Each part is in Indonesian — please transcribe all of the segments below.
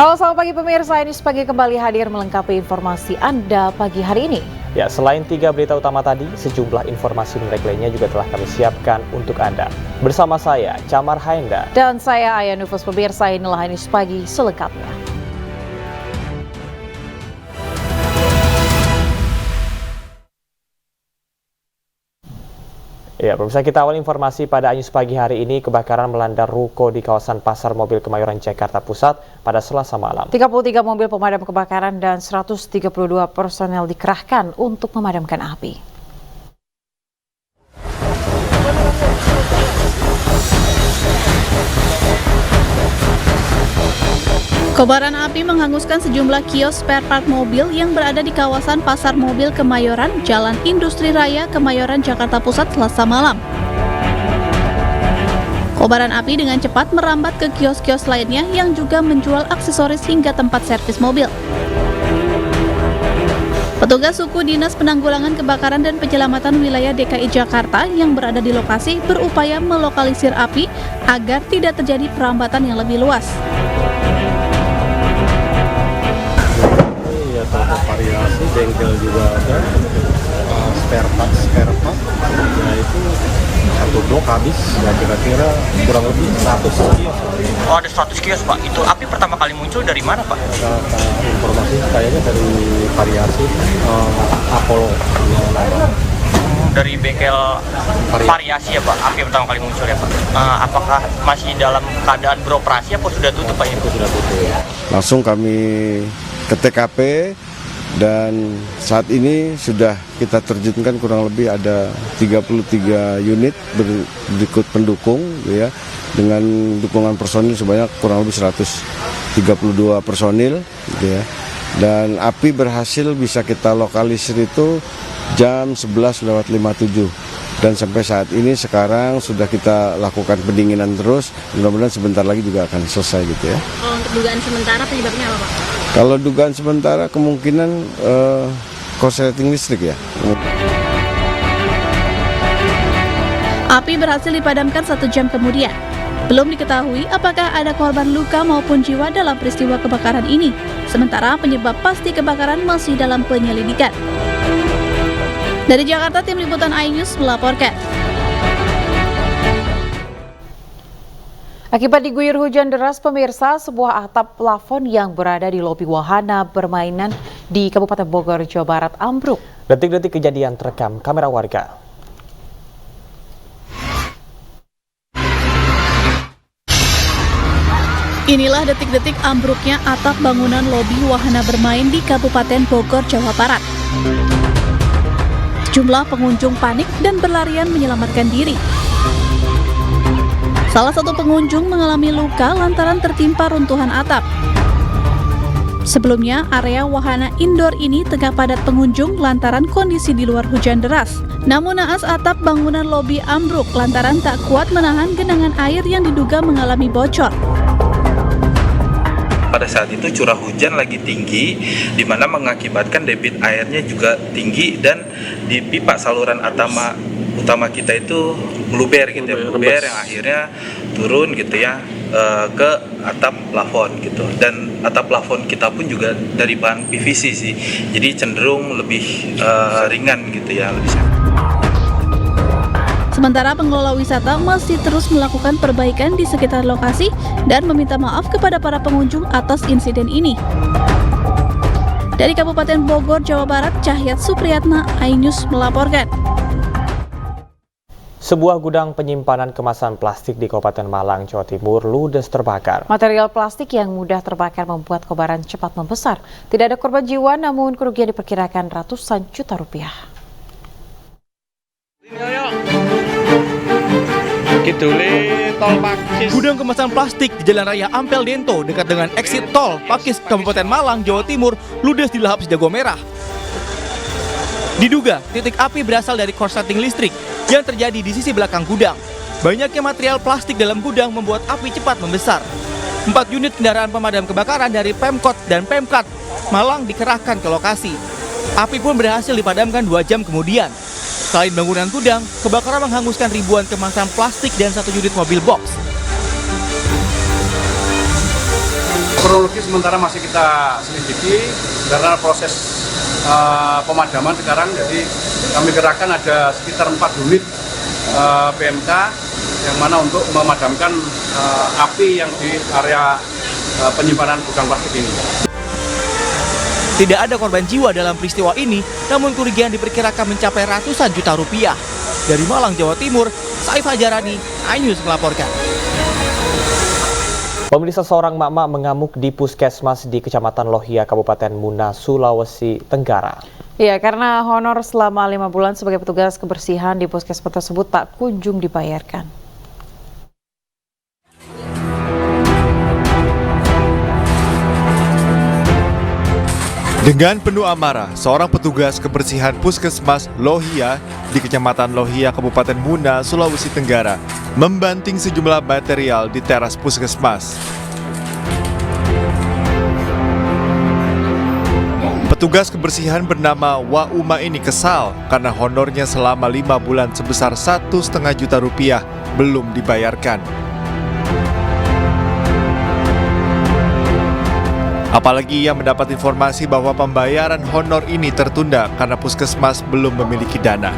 Halo, selamat pagi pemirsa. Ini pagi kembali hadir melengkapi informasi Anda pagi hari ini. Ya, selain 3 berita utama tadi, sejumlah informasi menarik lainnya juga telah kami siapkan untuk Anda. Bersama saya, Camar Haenda. Dan saya, Aya Nufus. Pemirsa, inilah ini pagi selengkapnya. Ya, pemirsa, kita awal informasi pada Anyus pagi hari ini. Kebakaran melanda ruko di kawasan Pasar Mobil Kemayoran, Jakarta Pusat pada Selasa malam. 33 mobil pemadam kebakaran dan 132 personel dikerahkan untuk memadamkan api. Kobaran api menghanguskan sejumlah kios spare part mobil yang berada di kawasan Pasar Mobil Kemayoran, Jalan Industri Raya, Kemayoran, Jakarta Pusat, Selasa malam. Kobaran api dengan cepat merambat ke kios-kios lainnya yang juga menjual aksesoris hingga tempat servis mobil. Petugas suku Dinas Penanggulangan Kebakaran dan Penyelamatan Wilayah DKI Jakarta yang berada di lokasi berupaya melokalisir api agar tidak terjadi perambatan yang lebih luas. Toko variasi, bengkel juga ada, spare part, ya itu satu blok habis, ya kira-kira kurang lebih 100 kios. Oh, ada 100 kios, Pak. Itu api pertama kali muncul dari mana, Pak? Informasi kayaknya dari variasi, Apollo. Dari bengkel variasi ya, Pak, api pertama kali muncul ya, Pak. Apakah masih dalam keadaan beroperasi atau sudah tutup, Pak? Itu sudah tutup. Langsung kami ke TKP dan saat ini sudah kita terjunkan kurang lebih ada 33 unit berikut pendukung ya, dengan dukungan personil sebanyak kurang lebih 132 personil ya. Dan api berhasil bisa kita lokalisir itu jam 11:57 dan sampai saat ini sekarang sudah kita lakukan pendinginan terus, mudah-mudahan sebentar lagi juga akan selesai gitu ya. Kalau untuk dugaan sementara penyebabnya apa, Pak? Kalau dugaan sementara kemungkinan korsleting listrik ya. Api berhasil dipadamkan 1 jam kemudian. Belum diketahui apakah ada korban luka maupun jiwa dalam peristiwa kebakaran ini. Sementara penyebab pasti kebakaran masih dalam penyelidikan. Dari Jakarta, Tim Liputan iNews melaporkan. Akibat diguyur hujan deras, pemirsa, sebuah atap plafon yang berada di lobi wahana permainan di Kabupaten Bogor, Jawa Barat ambruk. Detik-detik kejadian terekam kamera warga. Inilah detik-detik ambruknya atap bangunan lobi wahana bermain di Kabupaten Bogor, Jawa Barat. Sejumlah pengunjung panik dan berlarian menyelamatkan diri. Salah satu pengunjung mengalami luka lantaran tertimpa runtuhan atap. Sebelumnya, area wahana indoor ini tengah padat pengunjung lantaran kondisi di luar hujan deras. Namun naas atap bangunan lobi ambruk lantaran tak kuat menahan genangan air yang diduga mengalami bocor. Pada saat itu curah hujan lagi tinggi, di mana mengakibatkan debit airnya juga tinggi dan di pipa saluran utama kita itu meluber gitu ya, meluber yang akhirnya turun gitu ya ke atap plafon gitu. Dan atap plafon kita pun juga dari bahan PVC sih, jadi cenderung lebih ringan gitu ya, lebih sehat. Sementara pengelola wisata masih terus melakukan perbaikan di sekitar lokasi dan meminta maaf kepada para pengunjung atas insiden ini. Dari Kabupaten Bogor, Jawa Barat, Cahyat Supriyatna, iNews melaporkan. Sebuah gudang penyimpanan kemasan plastik di Kabupaten Malang, Jawa Timur ludes terbakar. Material plastik yang mudah terbakar membuat kobaran cepat membesar. Tidak ada korban jiwa, namun kerugian diperkirakan ratusan juta rupiah. Gudang kemasan plastik di Jalan Raya Ampel Dento dekat dengan exit tol Pakis, Kabupaten Malang, Jawa Timur ludes dilahap sejago merah. Diduga titik api berasal dari korsleting listrik yang terjadi di sisi belakang gudang. Banyaknya material plastik dalam gudang membuat api cepat membesar. 4 unit kendaraan pemadam kebakaran dari Pemkot dan Pemkat Malang dikerahkan ke lokasi. Api pun berhasil dipadamkan 2 jam kemudian. Selain bangunan gudang, kebakaran menghanguskan ribuan kemasan plastik dan 1 unit mobil box. Kronologi sementara masih kita selidiki karena proses pemadaman sekarang, jadi kami kerahkan ada sekitar 4 unit PMK yang mana untuk memadamkan api yang di area penyimpanan gudang plastik ini. Tidak ada korban jiwa dalam peristiwa ini, namun kerugian diperkirakan mencapai ratusan juta rupiah. Dari Malang, Jawa Timur, Saif Hajarani, iNews melaporkan. Pemirsa, seorang emak-emak mengamuk di puskesmas di Kecamatan Lohia, Kabupaten Muna, Sulawesi Tenggara. Ya, karena honor selama 5 bulan sebagai petugas kebersihan di puskesmas tersebut tak kunjung dibayarkan. Dengan penuh amarah, seorang petugas kebersihan puskesmas Lohia di Kecamatan Lohia, Kabupaten Muna, Sulawesi Tenggara membanting sejumlah material di teras puskesmas. Petugas kebersihan bernama Wauma ini kesal karena honornya selama 5 bulan sebesar 1,5 juta rupiah belum dibayarkan. Apalagi ia mendapat informasi bahwa pembayaran honor ini tertunda karena puskesmas belum memiliki dana.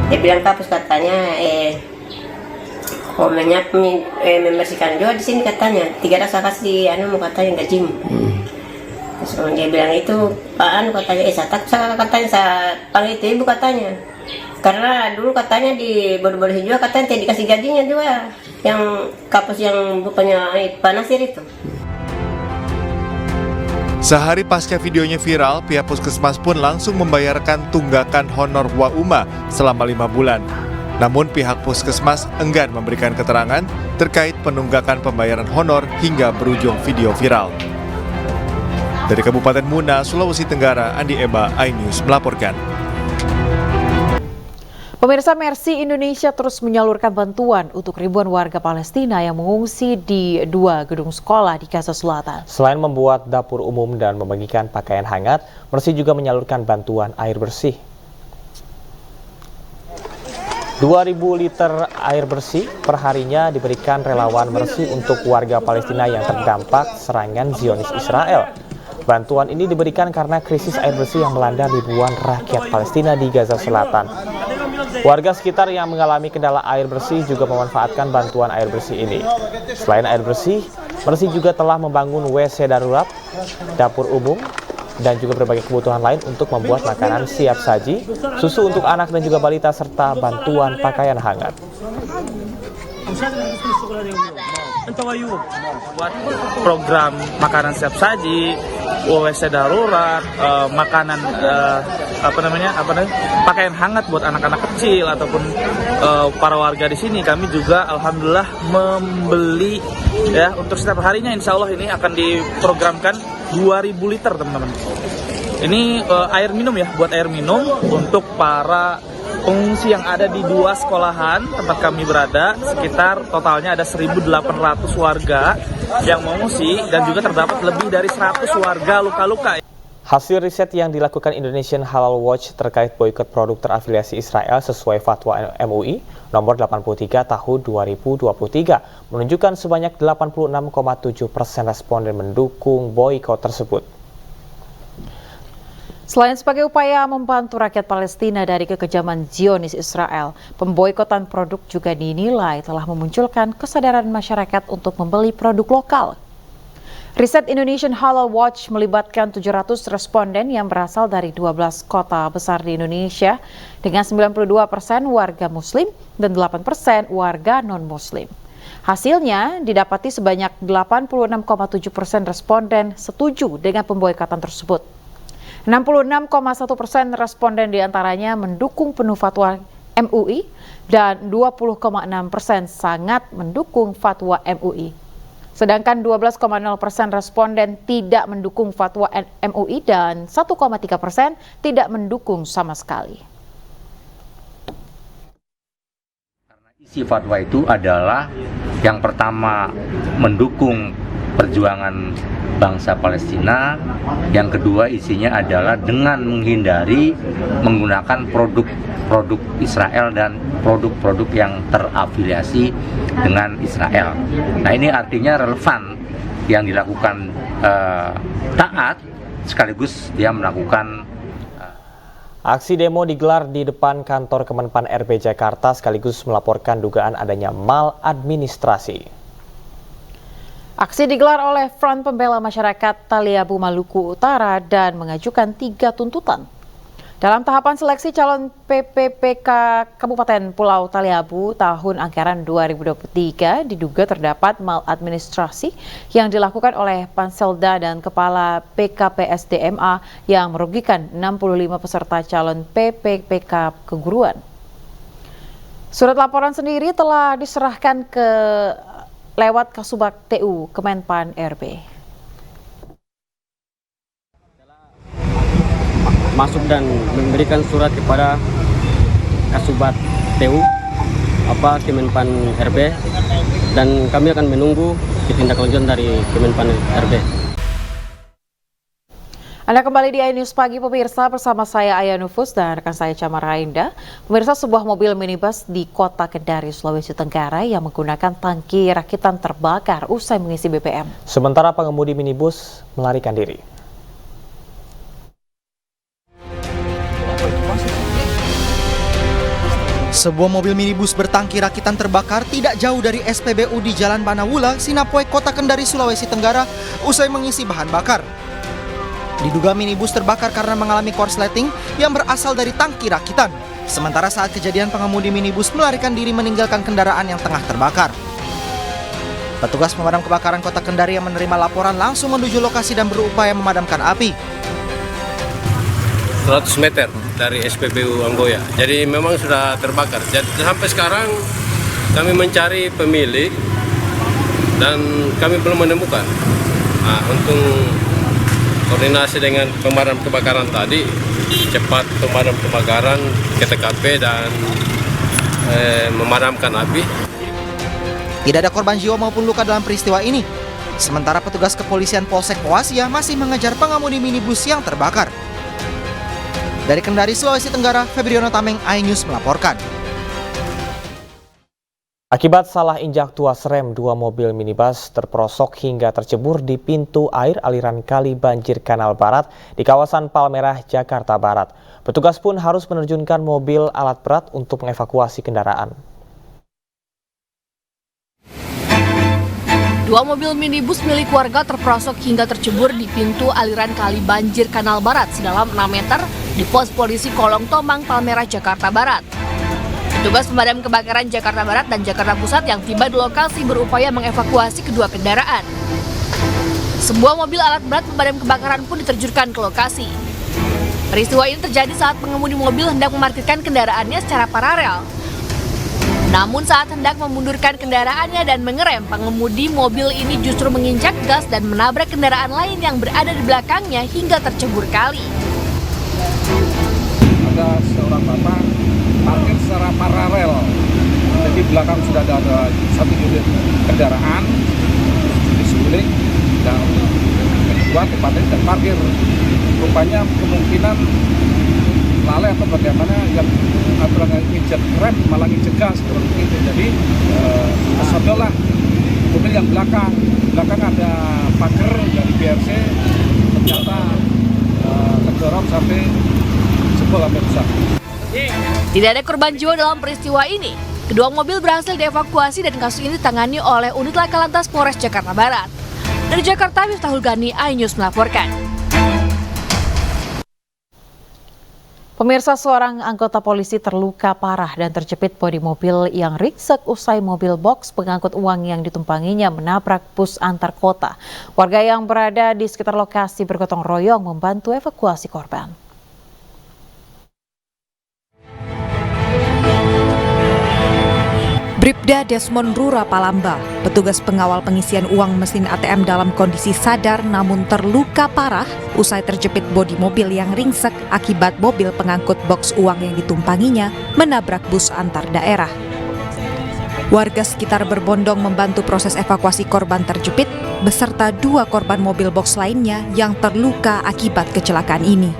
Dia bilang kapus katanya komennya membersihkan juga di sini katanya. 3 saya kasih mau katanya gajimu. Terus dia bilang itu Pak katanya katanya saya panggil itu ibu katanya. Karena dulu katanya di Bodo-Bodo juga katanya tidak dikasih gajinya juga. Yang kapus yang bukannya Pak Nasir itu. Sehari pasca videonya viral, pihak puskesmas pun langsung membayarkan tunggakan honor Wauma selama 5 bulan. Namun pihak puskesmas enggan memberikan keterangan terkait penunggakan pembayaran honor hingga berujung video viral. Dari Kabupaten Muna, Sulawesi Tenggara, Andi Eba, iNews melaporkan. Pemirsa, Mercy Indonesia terus menyalurkan bantuan untuk ribuan warga Palestina yang mengungsi di 2 gedung sekolah di Gaza Selatan. Selain membuat dapur umum dan membagikan pakaian hangat, Mercy juga menyalurkan bantuan air bersih. 2.000 liter air bersih perharinya diberikan relawan Mercy untuk warga Palestina yang terdampak serangan Zionis Israel. Bantuan ini diberikan karena krisis air bersih yang melanda ribuan rakyat Palestina di Gaza Selatan. Warga sekitar yang mengalami kendala air bersih juga memanfaatkan bantuan air bersih ini. Selain air bersih, Mercy juga telah membangun WC darurat, dapur umum, dan juga berbagai kebutuhan lain untuk membuat makanan siap saji, susu untuk anak dan juga balita, serta bantuan pakaian hangat. Buat program makanan siap saji, WC darurat, makanan pakaian hangat buat anak-anak kecil ataupun para warga di sini. Kami juga alhamdulillah membeli ya untuk setiap harinya, insya Allah ini akan diprogramkan 2.000 liter teman-teman. Ini air minum ya, buat air minum untuk para pengungsi yang ada di 2 sekolahan tempat kami berada. Sekitar totalnya ada 1.800 warga yang mengungsi dan juga terdapat lebih dari 100 warga luka-luka. Hasil riset yang dilakukan Indonesian Halal Watch terkait boikot produk terafiliasi Israel sesuai fatwa MUI nomor 83 tahun 2023 menunjukkan sebanyak 86,7% responden mendukung boikot tersebut. Selain sebagai upaya membantu rakyat Palestina dari kekejaman Zionis Israel, pemboikotan produk juga dinilai telah memunculkan kesadaran masyarakat untuk membeli produk lokal. Riset Indonesian Halal Watch melibatkan 700 responden yang berasal dari 12 kota besar di Indonesia dengan 92% warga Muslim dan 8% warga non-Muslim. Hasilnya didapati sebanyak 86,7% responden setuju dengan pemboikotan tersebut. 66,1% responden diantaranya mendukung penuh fatwa MUI dan 20,6% sangat mendukung fatwa MUI. Sedangkan 12,0% responden tidak mendukung fatwa MUI dan 1,3% tidak mendukung sama sekali. Karena isi fatwa itu adalah yang pertama mendukung perjuangan bangsa Palestina. Yang kedua isinya adalah dengan menghindari menggunakan produk Israel dan produk-produk yang terafiliasi dengan Israel. Nah, ini artinya relevan yang dilakukan taat sekaligus dia melakukan. Aksi demo digelar di depan kantor Kemenpan RB Jakarta sekaligus melaporkan dugaan adanya maladministrasi. Aksi digelar oleh Front Pembela Masyarakat Taliabu Maluku Utara dan mengajukan 3 tuntutan. Dalam tahapan seleksi calon PPPK Kabupaten Pulau Taliabu tahun anggaran 2023 diduga terdapat maladministrasi yang dilakukan oleh Panselda dan Kepala PKPSDMA yang merugikan 65 peserta calon PPPK keguruan. Surat laporan sendiri telah diserahkan lewat Kasubag TU Kemenpan RB. Masuk dan memberikan surat kepada Kasubag TU Kemenpan RB, dan kami akan menunggu ditindaklanjuti dari Kemenpan RB. Anda kembali di iNews Pagi pemirsa, bersama saya Aya Nufus dan rekan saya Camara Indah. Pemirsa, sebuah mobil minibus di Kota Kendari, Sulawesi Tenggara yang menggunakan tangki rakitan terbakar usai mengisi BBM. Sementara pengemudi minibus melarikan diri. Sebuah mobil minibus bertangki rakitan terbakar tidak jauh dari SPBU di Jalan Banawula, Sinapoe, Kota Kendari, Sulawesi Tenggara usai mengisi bahan bakar. Diduga minibus terbakar karena mengalami korsleting yang berasal dari tangki rakitan. Sementara saat kejadian pengemudi minibus melarikan diri meninggalkan kendaraan yang tengah terbakar. Petugas pemadam kebakaran Kota Kendari yang menerima laporan langsung menuju lokasi dan berupaya memadamkan api. 100 meter dari SPBU Anggoya. Jadi memang sudah terbakar. Jadi sampai sekarang kami mencari pemilik dan kami belum menemukan. Nah, untuk koordinasi dengan pemadam kebakaran tadi, cepat pemadam kebakaran ke TKP dan memadamkan api. Tidak ada korban jiwa maupun luka dalam peristiwa ini. Sementara petugas kepolisian Polsek Poasia masih mengejar pengemudi minibus yang terbakar. Dari Kendari, Sulawesi Tenggara, Febriono Tameng, iNews melaporkan. Akibat salah injak tuas rem, 2 mobil minibus terperosok hingga tercebur di pintu air aliran kali banjir Kanal Barat di kawasan Palmerah, Jakarta Barat. Petugas pun harus menerjunkan mobil alat berat untuk mengevakuasi kendaraan. 2 mobil minibus milik warga terperosok hingga tercebur di pintu aliran kali banjir Kanal Barat sedalam 6 meter di pos polisi Kolong Tomang, Palmerah, Jakarta Barat. Petugas pemadam kebakaran Jakarta Barat dan Jakarta Pusat yang tiba di lokasi berupaya mengevakuasi kedua kendaraan. Sebuah mobil alat berat pemadam kebakaran pun diterjunkan ke lokasi. Peristiwa ini terjadi saat pengemudi mobil hendak memarkirkan kendaraannya secara paralel. Namun saat hendak memundurkan kendaraannya dan mengerem, pengemudi mobil ini justru menginjak gas dan menabrak kendaraan lain yang berada di belakangnya hingga tercebur kali. Ada seorang bapak parkir secara paralel, jadi belakang sudah ada 1 unit kendaraan di sebeling dan kedua tempatnya dan parkir. Rupanya kemungkinan lalai atau bagaimana yang aturan injek rem malah injek gas seperti itu. Jadi kesodolah mobil yang belakang ada pagar dari BRC, ternyata terdorong sampai jebol sampai rusak. Tidak ada korban jiwa dalam peristiwa ini. Kedua mobil berhasil dievakuasi dan kasus ini ditangani oleh unit Laka Lantas Polres Jakarta Barat. Dari Jakarta, Miftahul Gani, iNews melaporkan. Pemirsa, seorang anggota polisi terluka parah dan terjepit bodi mobil yang ringsek usai mobil box pengangkut uang yang ditumpanginya menabrak bus antar kota. Warga yang berada di sekitar lokasi bergotong royong membantu evakuasi korban. Bribda Desmond Rura Palamba, petugas pengawal pengisian uang mesin ATM dalam kondisi sadar namun terluka parah usai terjepit bodi mobil yang ringsek akibat mobil pengangkut box uang yang ditumpanginya menabrak bus antar daerah. Warga sekitar berbondong membantu proses evakuasi korban terjepit beserta 2 korban mobil box lainnya yang terluka akibat kecelakaan ini.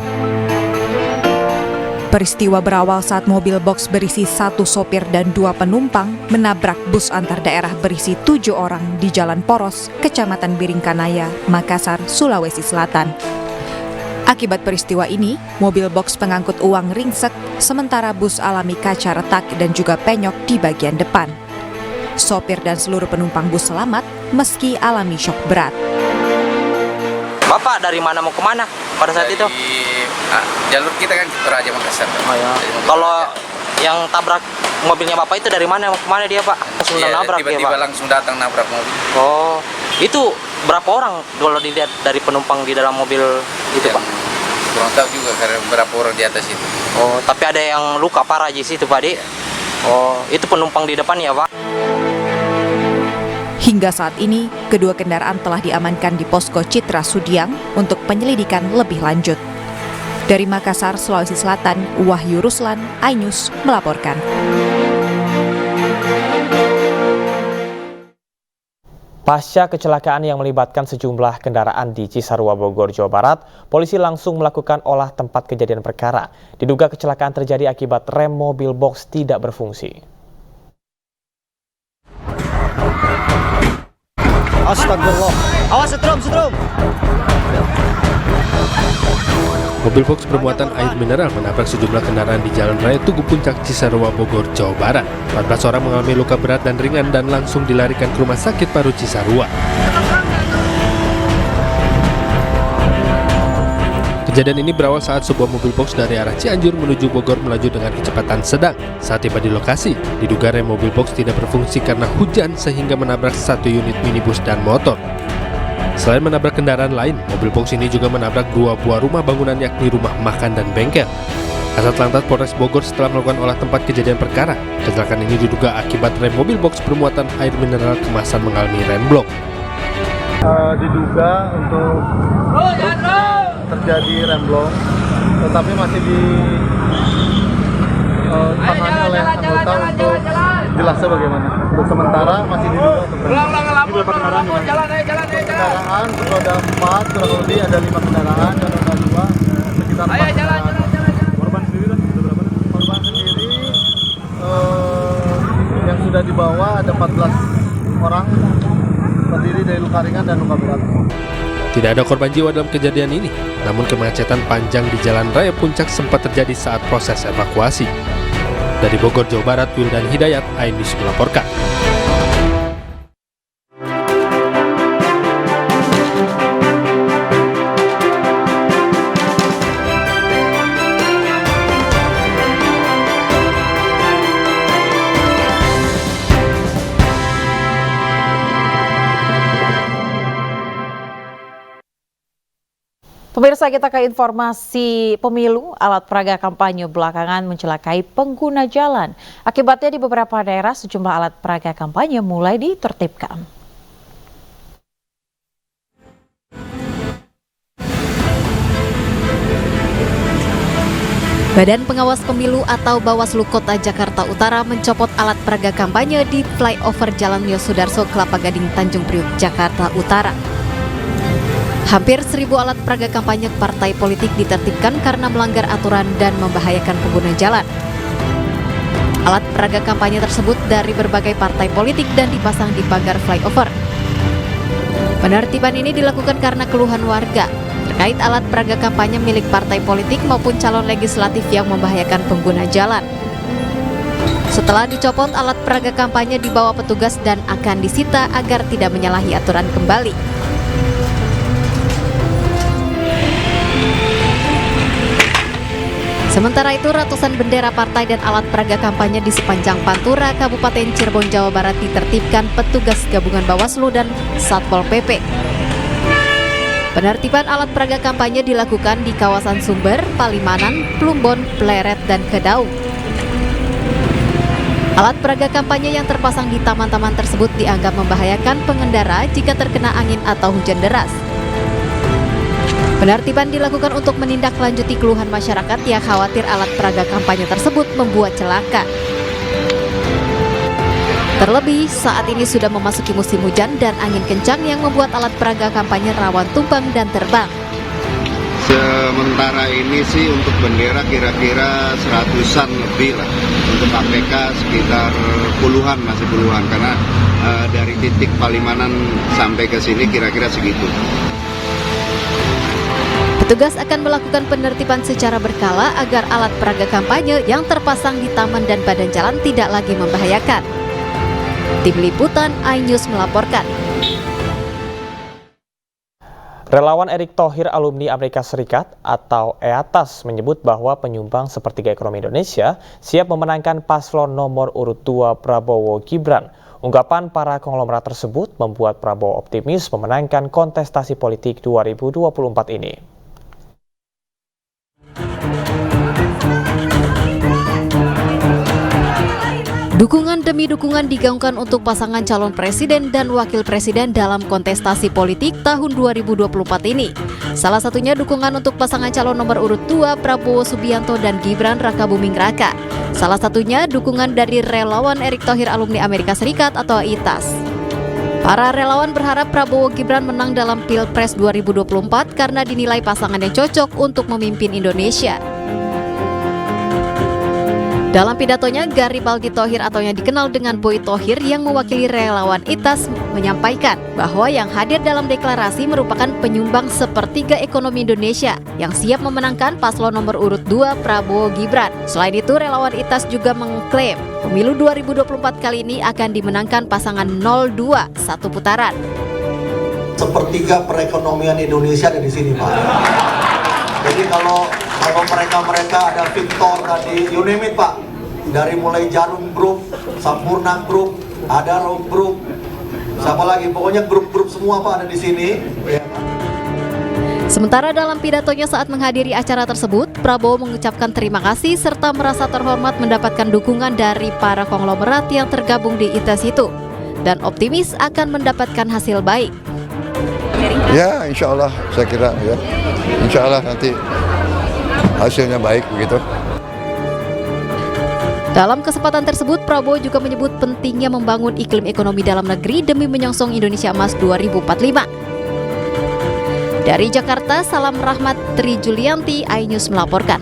Peristiwa berawal saat mobil box berisi 1 sopir dan 2 penumpang menabrak bus antar daerah berisi 7 orang di Jalan Poros, Kecamatan Biringkanaya, Makassar, Sulawesi Selatan. Akibat peristiwa ini, mobil box pengangkut uang ringsek, sementara bus alami kaca retak dan juga penyok di bagian depan. Sopir dan seluruh penumpang bus selamat meski alami syok berat. Bapak dari mana mau kemana pada saat itu? Jalur kita kan Toraja Makassar. Oh ya. Kalau yang tabrak mobilnya Bapak itu dari mana mau kemana dia, Pak? Langsung nabrak dia, Pak? Tiba-tiba langsung datang nabrak mobil. Oh, itu berapa orang kalau dilihat dari penumpang di dalam mobil itu, Pak? Kurang tahu juga karena berapa orang di atas itu. Oh, tapi ada yang luka parah di situ, Pak, Dik? Oh, itu penumpang di depan ya, Pak? Hingga saat ini, kedua kendaraan telah diamankan di Posko Citra Sudiang untuk penyelidikan lebih lanjut. Dari Makassar, Sulawesi Selatan, Wahyu Ruslan, iNews melaporkan. Pasca kecelakaan yang melibatkan sejumlah kendaraan di Cisarua, Bogor, Jawa Barat, polisi langsung melakukan olah tempat kejadian perkara. Diduga kecelakaan terjadi akibat rem mobil box tidak berfungsi. Astagfirullah. Awas setrum. Mobil box bermuatan air mineral menabrak sejumlah kendaraan di Jalan Raya Tugu Puncak, Cisarua, Bogor, Jawa Barat. 14 orang mengalami luka berat dan ringan dan langsung dilarikan ke Rumah Sakit Paru Cisarua. Kejadian ini berawal saat sebuah mobil box dari arah Cianjur menuju Bogor melaju dengan kecepatan sedang. Saat tiba di lokasi, diduga rem mobil box tidak berfungsi karena hujan sehingga menabrak 1 unit minibus dan motor. Selain menabrak kendaraan lain, mobil box ini juga menabrak 2 buah rumah bangunan yakni rumah makan dan bengkel. Kasat Lantas Polres Bogor setelah melakukan olah tempat kejadian perkara, kecelakaan ini diduga akibat rem mobil box bermuatan air mineral kemasan mengalami remblong. Diduga untuk terjadi remblong, tetapi masih ditangani oleh anggota untuk jelasnya bagaimana. Untuk sementara masih diduga untuk remblong. Berapa kendaraan? Kendaraan roda 4, kurang lebih ada 5 kendaraan, dan roda 2 sekitar 4 kendaraan. Korban sendiri berapa? Korban sendiri yang sudah dibawa ada 14 orang, terdiri dari luka ringan dan luka berat. Tidak ada korban jiwa dalam kejadian ini, namun kemacetan panjang di Jalan Raya Puncak sempat terjadi saat proses evakuasi. Dari Bogor, Jawa Barat, Wildan Hidayat, iNews melaporkan. Pemirsa, kita ke informasi pemilu. Alat peraga kampanye belakangan mencelakai pengguna jalan. Akibatnya di beberapa daerah sejumlah alat peraga kampanye mulai ditertibkan. Badan Pengawas Pemilu atau Bawaslu Kota Jakarta Utara mencopot alat peraga kampanye di flyover Jalan Yosudarso, Kelapa Gading, Tanjung Priuk, Jakarta Utara. Hampir 1.000 alat peraga kampanye partai politik ditertibkan karena melanggar aturan dan membahayakan pengguna jalan. Alat peraga kampanye tersebut dari berbagai partai politik dan dipasang di pagar flyover. Penertiban ini dilakukan karena keluhan warga terkait alat peraga kampanye milik partai politik maupun calon legislatif yang membahayakan pengguna jalan. Setelah dicopot, alat peraga kampanye dibawa petugas dan akan disita agar tidak menyalahi aturan kembali. Sementara itu, ratusan bendera partai dan alat peraga kampanye di sepanjang Pantura, Kabupaten Cirebon, Jawa Barat ditertibkan petugas gabungan Bawaslu dan Satpol PP. Penertiban alat peraga kampanye dilakukan di kawasan Sumber, Palimanan, Plumbon, Pleret, dan Kedaung. Alat peraga kampanye yang terpasang di taman-taman tersebut dianggap membahayakan pengendara jika terkena angin atau hujan deras. Penertiban dilakukan untuk menindaklanjuti keluhan masyarakat yang khawatir alat peraga kampanye tersebut membuat celaka. Terlebih saat ini sudah memasuki musim hujan dan angin kencang yang membuat alat peraga kampanye rawan tumbang dan terbang. Sementara ini sih untuk bendera kira-kira 100-an lebih lah. Untuk APK sekitar masih puluhan karena dari titik Palimanan sampai ke sini kira-kira segitu. Petugas akan melakukan penertiban secara berkala agar alat peraga kampanye yang terpasang di taman dan badan jalan tidak lagi membahayakan. Tim Liputan iNews melaporkan. Relawan Erick Thohir alumni Amerika Serikat atau EATAS menyebut bahwa penyumbang sepertiga ekonomi Indonesia siap memenangkan paslon nomor urut 2 Prabowo Gibran. Ungkapan para konglomerat tersebut membuat Prabowo optimis memenangkan kontestasi politik 2024 ini. Dukungan demi dukungan digaungkan untuk pasangan calon presiden dan wakil presiden dalam kontestasi politik tahun 2024 ini. Salah satunya dukungan untuk pasangan calon nomor urut 2 Prabowo Subianto dan Gibran Rakabuming Raka. Salah satunya dukungan dari relawan Erick Thohir alumni Amerika Serikat atau EATAS. Para relawan berharap Prabowo Gibran menang dalam Pilpres 2024 karena dinilai pasangannya cocok untuk memimpin Indonesia. Dalam pidatonya, Garibaldi Thohir atau yang dikenal dengan Boy Thohir yang mewakili relawan EATAS menyampaikan bahwa yang hadir dalam deklarasi merupakan penyumbang sepertiga ekonomi Indonesia yang siap memenangkan paslon nomor urut 2 Prabowo Gibran. Selain itu, relawan EATAS juga mengklaim pemilu 2024 kali ini akan dimenangkan pasangan 02 satu putaran. Sepertiga perekonomian Indonesia ada di sini, Pak. Jadi kalau mereka ada Victor tadi, you name it, Pak. Dari mulai Jarum Group, Sampurna Group, Adaro Group, siapa lagi? Pokoknya grup-grup semua, Pak, ada di sini. Ya. Sementara dalam pidatonya saat menghadiri acara tersebut, Prabowo mengucapkan terima kasih serta merasa terhormat mendapatkan dukungan dari para konglomerat yang tergabung di EATAS itu dan optimis akan mendapatkan hasil baik. Ya, insya Allah saya kira ya, insya Allah nanti hasilnya baik begitu. Dalam kesempatan tersebut, Prabowo juga menyebut pentingnya membangun iklim ekonomi dalam negeri demi menyongsong Indonesia Emas 2045. Dari Jakarta, Salam Rahmat Tri Julianti, iNews melaporkan.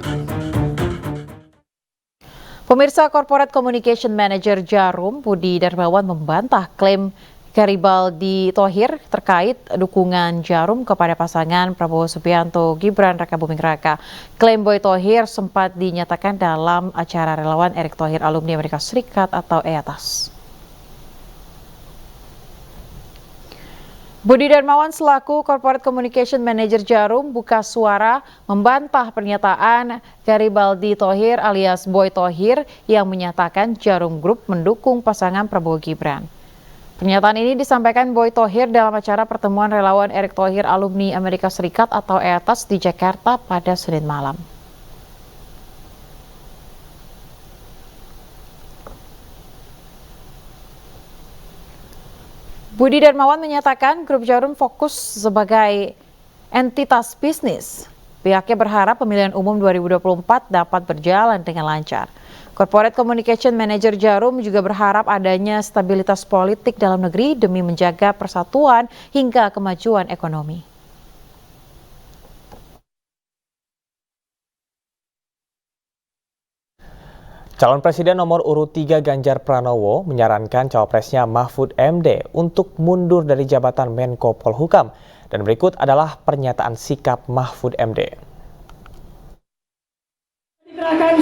Pemirsa, Corporate Communication Manager Jarum, Budi Darmawan membantah klaim Garibaldi Thohir terkait dukungan Jarum kepada pasangan Prabowo Subianto Gibran Rakabuming Raka. Klaim Boy Thohir sempat dinyatakan dalam acara relawan Erick Thohir alumni Amerika Serikat atau EATAS. Budi Darmawan selaku Corporate Communication Manager Jarum buka suara membantah pernyataan Garibaldi Thohir alias Boy Thohir yang menyatakan Jarum Group mendukung pasangan Prabowo Gibran. Pernyataan ini disampaikan Boy Thohir dalam acara pertemuan relawan Erick Thohir alumni Amerika Serikat atau EATAS di Jakarta pada Senin malam. Budi Darmawan menyatakan grup Jarum fokus sebagai entitas bisnis. Pihaknya berharap pemilihan umum 2024 dapat berjalan dengan lancar. Corporate Communication Manager Jarum juga berharap adanya stabilitas politik dalam negeri demi menjaga persatuan hingga kemajuan ekonomi. Calon Presiden nomor urut 3 Ganjar Pranowo menyarankan cawapresnya Mahfud MD untuk mundur dari jabatan Menko Polhukam. Dan berikut adalah pernyataan sikap Mahfud MD.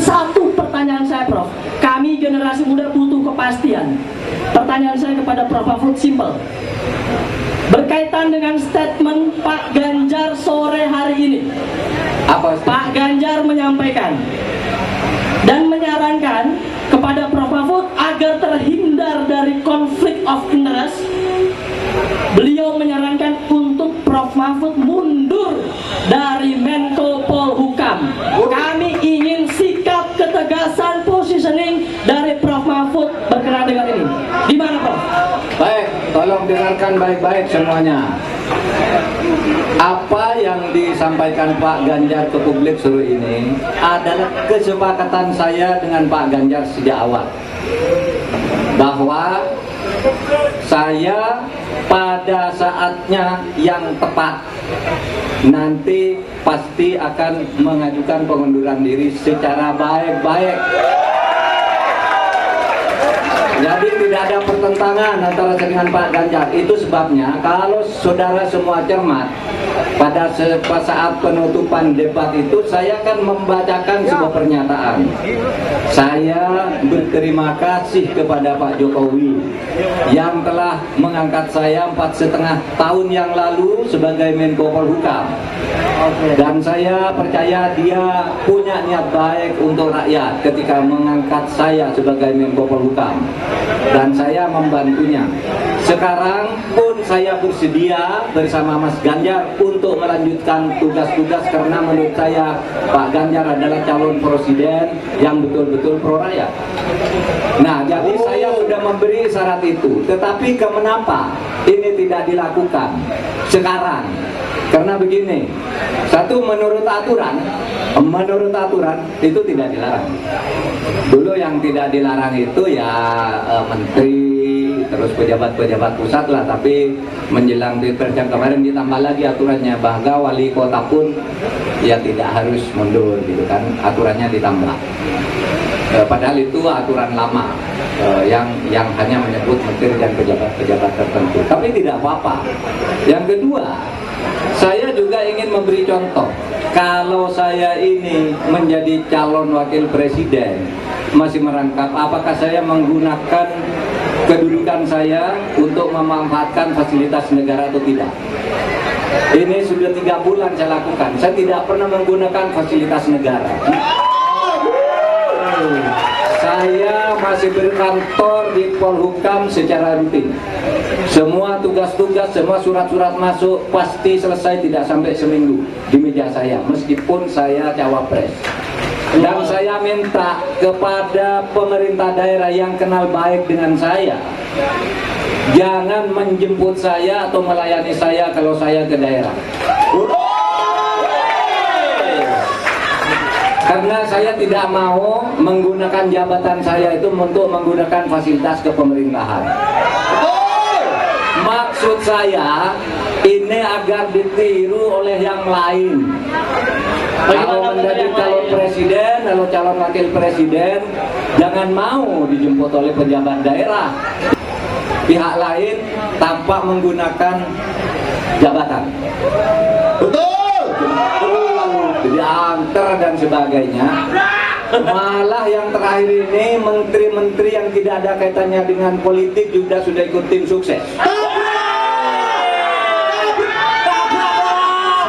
Satu pertanyaan saya, Prof. Kami generasi muda butuh kepastian. Pertanyaan saya kepada Prof. Mahfud simpel. Berkaitan dengan statement Pak Ganjar sore hari ini. Pak Ganjar menyampaikan dan menyarankan kepada Prof. Mahfud agar terhindar dari konflik of interest. Beliau menyarankan untuk Prof. Mahfud mundur dari Menko Polhukam. Kami ingin sikap ketegasan positioning dari Prof. Mahfud berkenaan dengan ini. Di mana, Prof? Baik, tolong dengarkan baik-baik semuanya. Apa yang disampaikan Pak Ganjar ke publik sore ini adalah kesepakatan saya dengan Pak Ganjar sejak awal. Bahwa saya pada saatnya yang tepat nanti pasti akan mengajukan pengunduran diri secara baik-baik. Jadi tidak ada pertentangan antara saya dengan Pak Ganjar. Itu sebabnya kalau saudara semua cermat, pada saat penutupan debat itu saya akan membacakan sebuah pernyataan. Saya berterima kasih kepada Pak Jokowi yang telah mengangkat saya 4,5 tahun yang lalu sebagai Menko Polhukam. Dan saya percaya dia punya niat baik untuk rakyat ketika mengangkat saya sebagai Menko Polhukam. Dan saya membantunya. Sekarang pun saya bersedia bersama Mas Ganjar untuk melanjutkan tugas-tugas karena menurut saya Pak Ganjar adalah calon presiden yang betul-betul pro rakyat. Nah, jadi saya sudah memberi syarat itu. Tetapi kenapa ini tidak dilakukan sekarang? Karena begini, satu menurut aturan itu tidak dilarang. Dulu yang tidak dilarang itu ya menteri, terus pejabat-pejabat pusat lah. Tapi menjelang Pilpres yang kemarin ditambah lagi aturannya bahwa wali kota pun ya tidak harus mundur gitu kan, aturannya ditambah. Padahal itu aturan lama yang hanya menyebut menteri dan pejabat-pejabat tertentu. Tapi tidak apa-apa. Yang kedua, saya juga ingin memberi contoh. Kalau saya ini menjadi calon wakil presiden, masih merangkap, apakah saya menggunakan kedudukan saya untuk memanfaatkan fasilitas negara atau tidak? Ini sudah 3 bulan saya lakukan. Saya tidak pernah menggunakan fasilitas negara. Saya masih berkantor di Polhukam secara rutin. Semua tugas-tugas, semua surat-surat masuk pasti selesai tidak sampai seminggu di meja saya, meskipun saya cawapres. Dan saya minta kepada pemerintah daerah yang kenal baik dengan saya, jangan menjemput saya atau melayani saya kalau saya ke daerah. Karena saya tidak mau menggunakan jabatan saya itu untuk menggunakan fasilitas kepemerintahan. Maksud saya ini agar ditiru oleh yang lain. Kalau menjadi calon presiden, kalau calon wakil presiden, jangan mau dijemput oleh pejabat daerah. Pihak lain tanpa menggunakan jabatan. Betul. Diantar dan sebagainya. Malah yang terakhir ini menteri-menteri yang tidak ada kaitannya dengan politik juga sudah ikut tim sukses.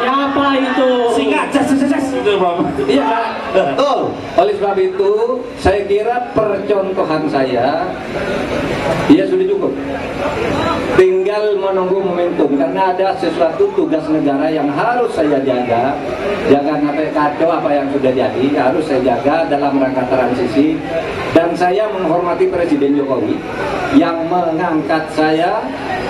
Siapa itu? Singkat, iya kan? Betul. Oleh sebab itu, saya kira percontohan saya, ya sudah cukup. Tinggal menunggu momentum, karena ada sesuatu tugas negara yang harus saya jaga. Jangan sampai kacau apa yang sudah jadi, harus saya jaga dalam rangka transisi. Dan saya menghormati Presiden Jokowi yang mengangkat saya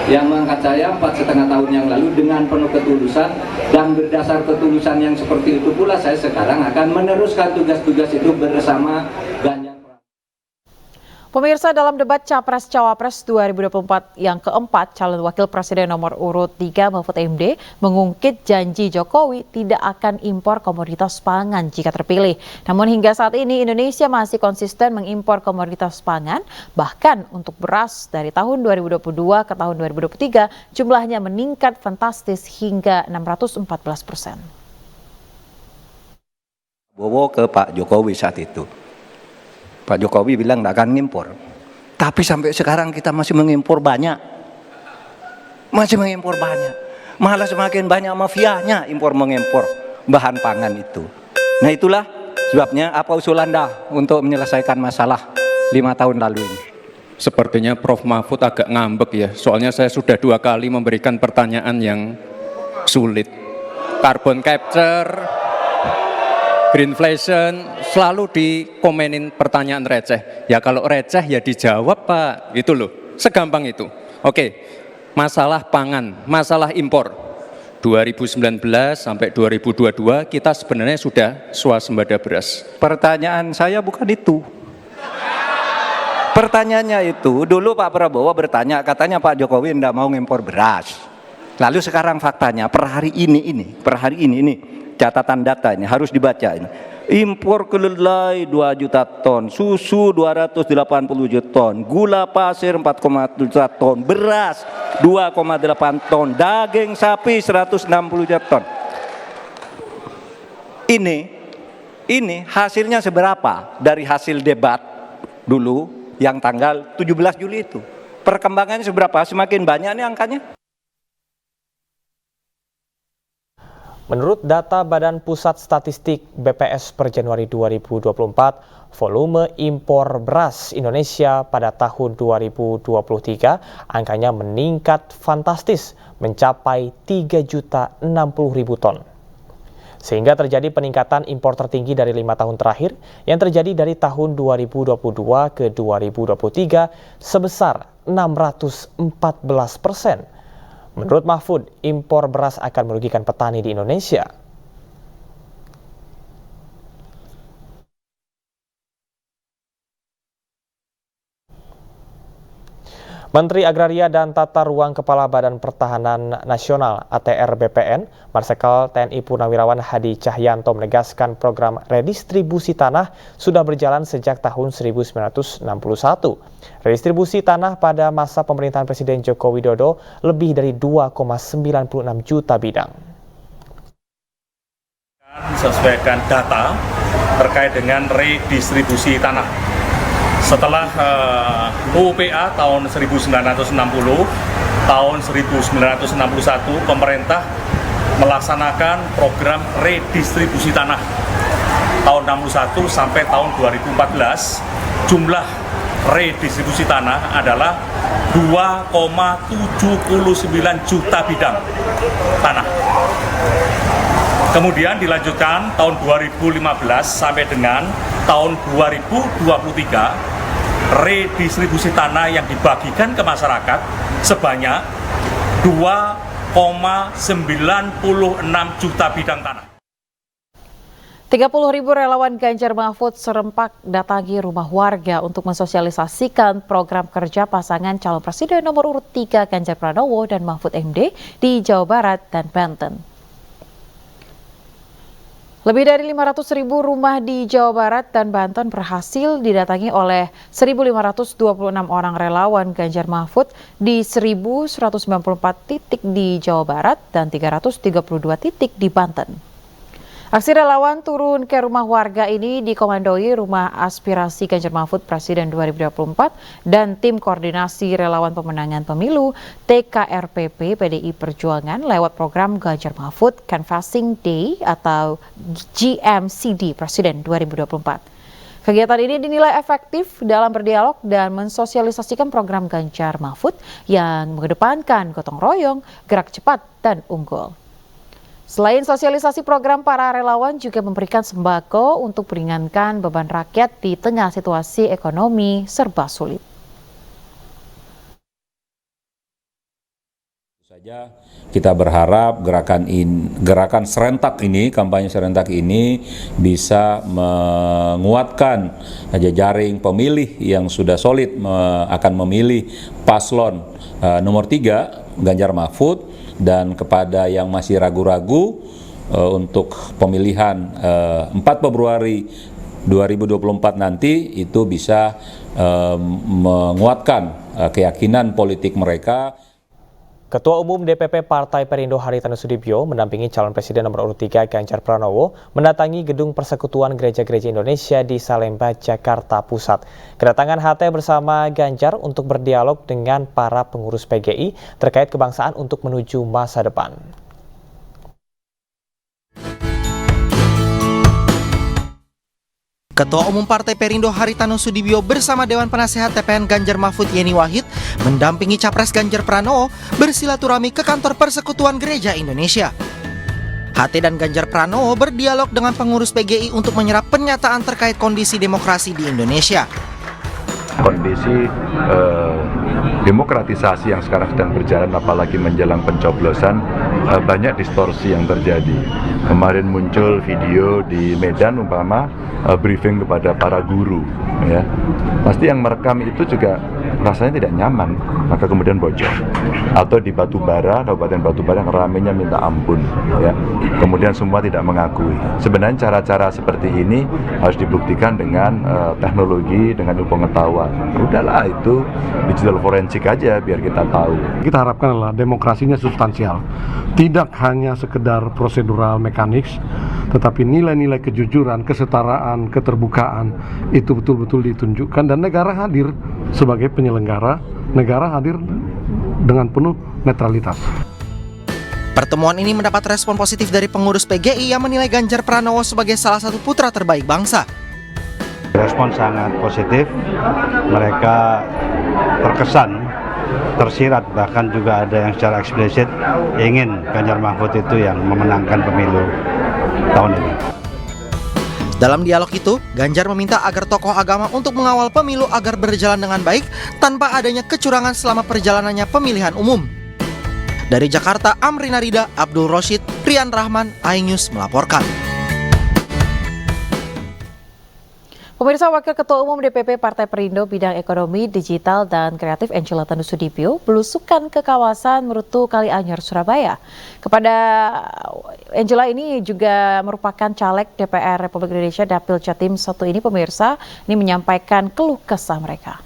4,5 tahun yang lalu dengan penuh ketulusan, dan berdasar ketulusan yang seperti itu pula saya sekarang akan meneruskan tugas-tugas itu bersama Ganjar. Pemirsa, dalam debat Capres-Cawapres 2024 yang keempat, calon wakil presiden nomor urut 3 Mahfud MD mengungkit janji Jokowi tidak akan impor komoditas pangan jika terpilih. Namun hingga saat ini Indonesia masih konsisten mengimpor komoditas pangan, bahkan untuk beras dari tahun 2022 ke tahun 2023 jumlahnya meningkat fantastis hingga 614%. Bowo ke Pak Jokowi saat itu. Pak Jokowi bilang tidak akan ngimpor. Tapi sampai sekarang kita masih mengimpor banyak. Malah semakin banyak mafianya impor-mengimpor bahan pangan itu. Nah itulah sebabnya apa usul Anda untuk menyelesaikan masalah 5 tahun lalu ini? Sepertinya Prof. Mahfud agak ngambek ya. Soalnya saya sudah 2 kali memberikan pertanyaan yang sulit. Carbon capture, greenflation, selalu dikomenin pertanyaan receh. Ya kalau receh ya dijawab Pak, gitu loh. Segampang itu. Oke, masalah pangan, masalah impor. 2019 sampai 2022 kita sebenarnya sudah swasembada beras. Pertanyaan saya bukan itu. Pertanyaannya itu, dulu Pak Prabowo bertanya, katanya Pak Jokowi tidak mau ngimpor beras. Lalu sekarang faktanya, per hari ini, catatan data ini harus dibaca ini. Impor kedelai 2 juta ton, susu 280 juta ton, gula pasir 4,1 juta ton, beras 2,8 ton, daging sapi 160 juta ton. Ini hasilnya seberapa dari hasil debat dulu yang tanggal 17 Juli itu. Perkembangannya seberapa? Semakin banyak nih angkanya. Menurut data Badan Pusat Statistik BPS per Januari 2024, volume impor beras Indonesia pada tahun 2023 angkanya meningkat fantastis mencapai 3.060.000 ton. Sehingga terjadi peningkatan impor tertinggi dari 5 tahun terakhir yang terjadi dari tahun 2022 ke 2023 sebesar 614%. Menurut Mahfud, impor beras akan merugikan petani di Indonesia. Menteri Agraria dan Tata Ruang Kepala Badan Pertahanan Nasional ATR BPN, Marsikal TNI Purnawirawan Hadi Cahyanto menegaskan program redistribusi tanah sudah berjalan sejak tahun 1961. Redistribusi tanah pada masa pemerintahan Presiden Joko Widodo lebih dari 2,96 juta bidang. Sesuaikan data terkait dengan redistribusi tanah. Setelah UPA tahun 1960, tahun 1961 pemerintah melaksanakan program redistribusi tanah. Tahun 61 sampai tahun 2014 jumlah redistribusi tanah adalah 2,79 juta bidang tanah. Kemudian dilanjutkan tahun 2015 sampai dengan tahun 2023 redistribusi tanah yang dibagikan ke masyarakat sebanyak 2,96 juta bidang tanah. 30.000 relawan Ganjar Mahfud serempak datangi rumah warga untuk mensosialisasikan program kerja pasangan calon presiden nomor urut 3 Ganjar Pranowo dan Mahfud MD di Jawa Barat dan Banten. Lebih dari 500.000 rumah di Jawa Barat dan Banten berhasil didatangi oleh 1.526 orang relawan Ganjar Mahfud di 1.194 titik di Jawa Barat dan 332 titik di Banten. Aksi relawan turun ke rumah warga ini dikomandoi Rumah Aspirasi Ganjar Mahfud Presiden 2024 dan Tim Koordinasi Relawan Pemenangan Pemilu TKRPP PDI Perjuangan lewat program Ganjar Mahfud Canvassing Day atau GMCD Presiden 2024. Kegiatan ini dinilai efektif dalam berdialog dan mensosialisasikan program Ganjar Mahfud yang mengedepankan gotong royong, gerak cepat, dan unggul. Selain sosialisasi program, para relawan juga memberikan sembako untuk meringankan beban rakyat di tengah situasi ekonomi serba sulit. Kita berharap gerakan serentak ini, kampanye serentak ini bisa menguatkan jejaring pemilih yang sudah solid akan memilih paslon nomor 3 Ganjar Mahfud, dan kepada yang masih ragu-ragu untuk pemilihan 4 Februari 2024 nanti itu bisa menguatkan keyakinan politik mereka. Ketua Umum DPP Partai Perindo Haritanu Sudibyo mendampingi calon presiden nomor urut 3 Ganjar Pranowo mendatangi gedung Persekutuan Gereja-Gereja Indonesia di Salemba, Jakarta Pusat. Kedatangan HT bersama Ganjar untuk berdialog dengan para pengurus PGI terkait kebangsaan untuk menuju masa depan. Ketua Umum Partai Perindo Haritanu Sudibyo bersama Dewan Penasehat TPN Ganjar Mahfud Yeni Wahid mendampingi Capres Ganjar Pranowo bersilaturahmi ke kantor Persekutuan Gereja Indonesia. HT dan Ganjar Pranowo berdialog dengan pengurus PGI untuk menyerap pernyataan terkait kondisi demokrasi di Indonesia. Kondisi demokratisasi yang sekarang sedang berjalan, apalagi menjelang pencoblosan, banyak distorsi yang terjadi. Kemarin muncul video di Medan umpama briefing kepada para guru, ya. Pasti yang merekam itu juga rasanya tidak nyaman, maka kemudian bocor. Atau di Batubara, Kabupaten Batubara yang ramenya minta ampun, ya. Kemudian semua tidak mengakui. Sebenarnya cara-cara seperti ini harus dibuktikan dengan teknologi, dengan ilmu pengetahuan. Udahlah, itu digital forensik aja biar kita tahu. Kita harapkan adalah demokrasinya substansial, tidak hanya sekedar prosedural mekanik, tetapi nilai-nilai kejujuran, kesetaraan, keterbukaan itu betul-betul ditunjukkan, dan negara hadir sebagai penyelenggara, negara hadir dengan penuh netralitas. Pertemuan ini mendapat respon positif dari pengurus PGI yang menilai Ganjar Pranowo sebagai salah satu putra terbaik bangsa. Respon sangat positif, mereka terkesan, tersirat, bahkan juga ada yang secara eksplisit ingin Ganjar Mahfud itu yang memenangkan pemilu tahun ini. Dalam dialog itu, Ganjar meminta agar tokoh agama untuk mengawal pemilu agar berjalan dengan baik tanpa adanya kecurangan selama perjalanannya pemilihan umum. Dari Jakarta, Amrina Rida, Abdul Roshid, Priyan Rahman, iNews melaporkan. Pemirsa, Wakil Ketua Umum DPP Partai Perindo bidang ekonomi, digital, dan kreatif Angela Tanusudibyo belusukan ke kawasan Merutu Kalianyar, Surabaya. Kepada Angela ini juga merupakan caleg DPR Republik Indonesia Dapil Jatim 1 ini, pemirsa, ini menyampaikan keluh kesah mereka.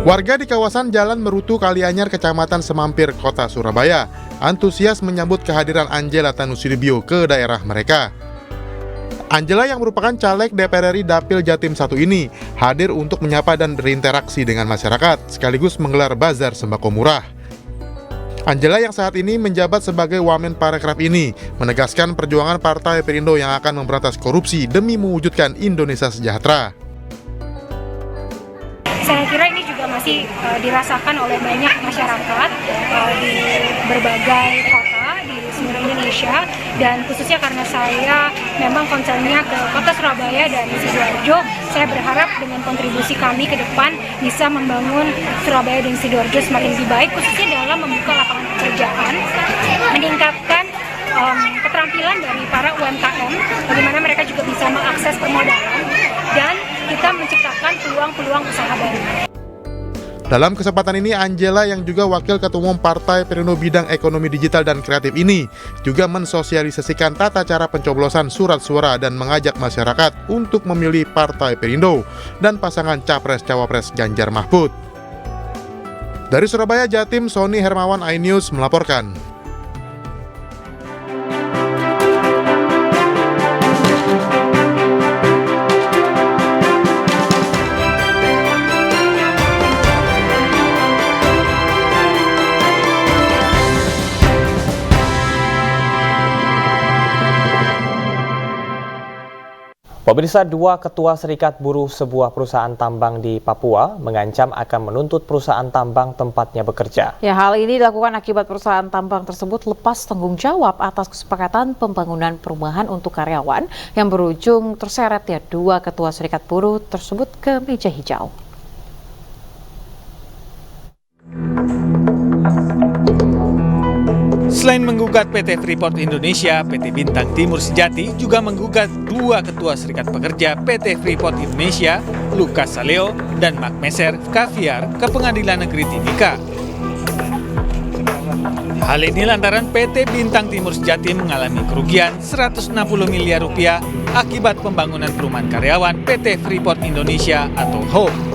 Warga di kawasan Jalan Merutu Kalianyar, Kecamatan Semampir, Kota Surabaya, antusias menyambut kehadiran Angela Tanusudibyo ke daerah mereka. Angela yang merupakan caleg DPR RI Dapil Jatim 1 ini hadir untuk menyapa dan berinteraksi dengan masyarakat, sekaligus menggelar bazar sembako murah. Angela yang saat ini menjabat sebagai Wamen Parekraf ini menegaskan perjuangan Partai Perindo yang akan memberantas korupsi demi mewujudkan Indonesia sejahtera. Saya kira ini juga masih dirasakan oleh banyak masyarakat di berbagai kota di seluruh Indonesia, dan khususnya karena saya memang concernnya ke kota Surabaya dan Sidoarjo, saya berharap dengan kontribusi kami ke depan bisa membangun Surabaya dan Sidoarjo semakin lebih baik, khususnya dalam membuka lapangan pekerjaan, meningkatkan keterampilan dari para UMKM, bagaimana mereka juga bisa mengakses permodalan, dan kita menciptakan peluang-peluang usaha baru. Dalam kesempatan ini, Angela yang juga Wakil Ketua Umum Partai Perindo bidang ekonomi, digital, dan kreatif ini juga mensosialisasikan tata cara pencoblosan surat suara dan mengajak masyarakat untuk memilih Partai Perindo dan pasangan Capres-Cawapres Ganjar Mahfud. Dari Surabaya, Jatim, Sony Hermawan, iNews melaporkan. Pemirsa, 2 ketua serikat buruh sebuah perusahaan tambang di Papua mengancam akan menuntut perusahaan tambang tempatnya bekerja. Ya, hal ini dilakukan akibat perusahaan tambang tersebut lepas tanggung jawab atas kesepakatan pembangunan perumahan untuk karyawan yang berujung terseret 2 ketua serikat buruh tersebut ke meja hijau. Selain menggugat PT Freeport Indonesia, PT Bintang Timur Sejati juga menggugat 2 ketua serikat pekerja PT Freeport Indonesia, Lukas Saleo dan Mark Messer Kaviar, ke Pengadilan Negeri Timika. Hal ini lantaran PT Bintang Timur Sejati mengalami kerugian 160 miliar rupiah akibat pembangunan perumahan karyawan PT Freeport Indonesia atau HOPE.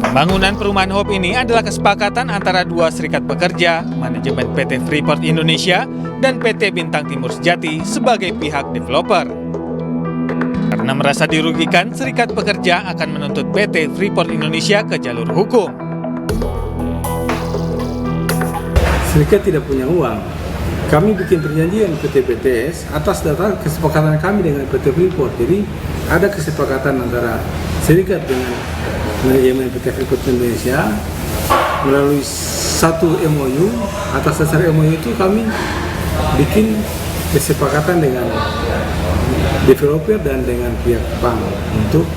Pembangunan perumahan HOPE ini adalah kesepakatan antara 2 serikat pekerja, manajemen PT Freeport Indonesia dan PT Bintang Timur Sejati sebagai pihak developer. Karena merasa dirugikan, serikat pekerja akan menuntut PT Freeport Indonesia ke jalur hukum. Serikat tidak punya uang. Kami bikin perjanjian PT BTS atas data kesepakatan kami dengan PT Freeport. Jadi ada kesepakatan antara serikat dengan manajemen PT Freeport Indonesia melalui satu MOU. Atas dasar MOU itu kami bikin kesepakatan dengan developer dan dengan pihak bank untuk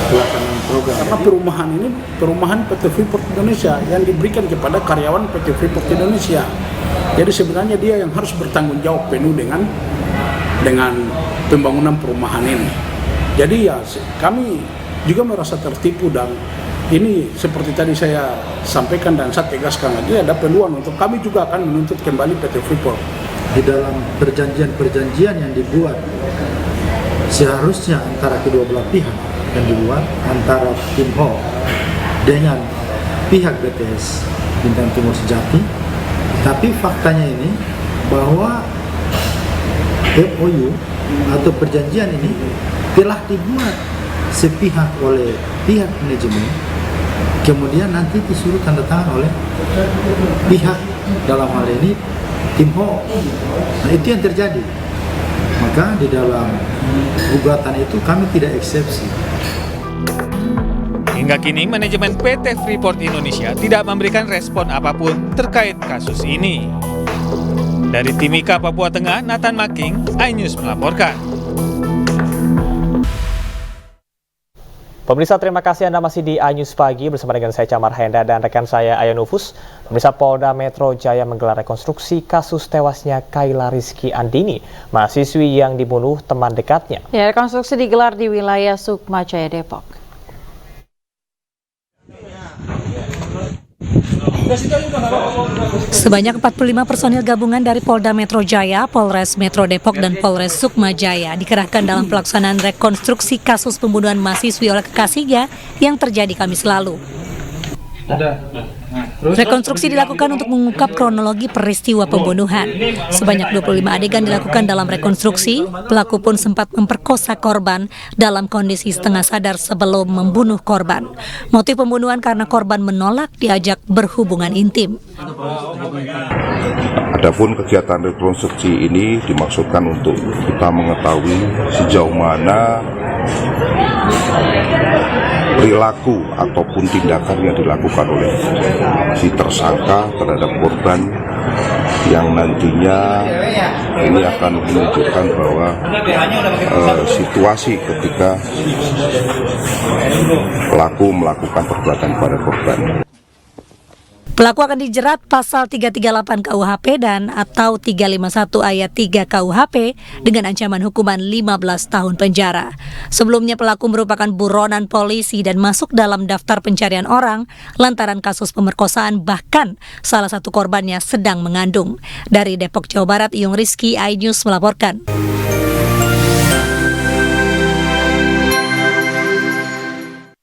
pelaksanaan program. Karena perumahan ini perumahan PT Freeport Indonesia yang diberikan kepada karyawan PT Freeport Indonesia. Jadi sebenarnya dia yang harus bertanggung jawab penuh dengan pembangunan perumahan ini. Jadi ya kami juga merasa tertipu, dan ini seperti tadi saya sampaikan dan saya tegaskan lagi, ada peluang untuk kami juga akan menuntut kembali PT Freeport. Di dalam perjanjian-perjanjian yang dibuat seharusnya antara kedua belah pihak yang dibuat antara Tim Ho dengan pihak BTS Bintang Timur Sejati, tapi faktanya ini bahwa MOU atau perjanjian ini telah dibuat sepihak oleh pihak manajemen, kemudian nanti disuruh tanda tangan oleh pihak dalam hal ini Tim Ho. Nah, itu yang terjadi. Maka di dalam gugatan itu kami tidak eksepsi. Hingga kini manajemen PT Freeport Indonesia tidak memberikan respon apapun terkait kasus ini. Dari Timika, Papua Tengah, Nathan Making, iNews melaporkan. Pemirsa, terima kasih Anda masih di iNews Pagi bersama dengan saya Camar Hendra dan rekan saya Ayan Nufus. Pemirsa, Polda Metro Jaya menggelar rekonstruksi kasus tewasnya Kayla Rizky Andini, mahasiswi yang dibunuh teman dekatnya. Ya, rekonstruksi digelar di wilayah Sukma Jaya, Depok. Sebanyak 45 personil gabungan dari Polda Metro Jaya, Polres Metro Depok, dan Polres Sukma Jaya dikerahkan dalam pelaksanaan rekonstruksi kasus pembunuhan mahasiswi oleh kekasihnya yang terjadi Kamis lalu. Rekonstruksi dilakukan untuk mengungkap kronologi peristiwa pembunuhan. Sebanyak 25 adegan dilakukan dalam rekonstruksi. Pelaku pun sempat memperkosa korban dalam kondisi setengah sadar sebelum membunuh korban. Motif pembunuhan karena korban menolak diajak berhubungan intim. Adapun kegiatan rekonstruksi ini dimaksudkan untuk kita mengetahui sejauh mana perilaku ataupun tindakan yang dilakukan oleh si tersangka terhadap korban, yang nantinya ini akan menunjukkan bahwa situasi ketika pelaku melakukan perbuatan pada korban. Pelaku akan dijerat pasal 338 KUHP dan atau 351 ayat 3 KUHP dengan ancaman hukuman 15 tahun penjara. Sebelumnya pelaku merupakan buronan polisi dan masuk dalam daftar pencarian orang lantaran kasus pemerkosaan, bahkan salah satu korbannya sedang mengandung. Dari Depok, Jawa Barat, Iyung Rizky, iNews melaporkan.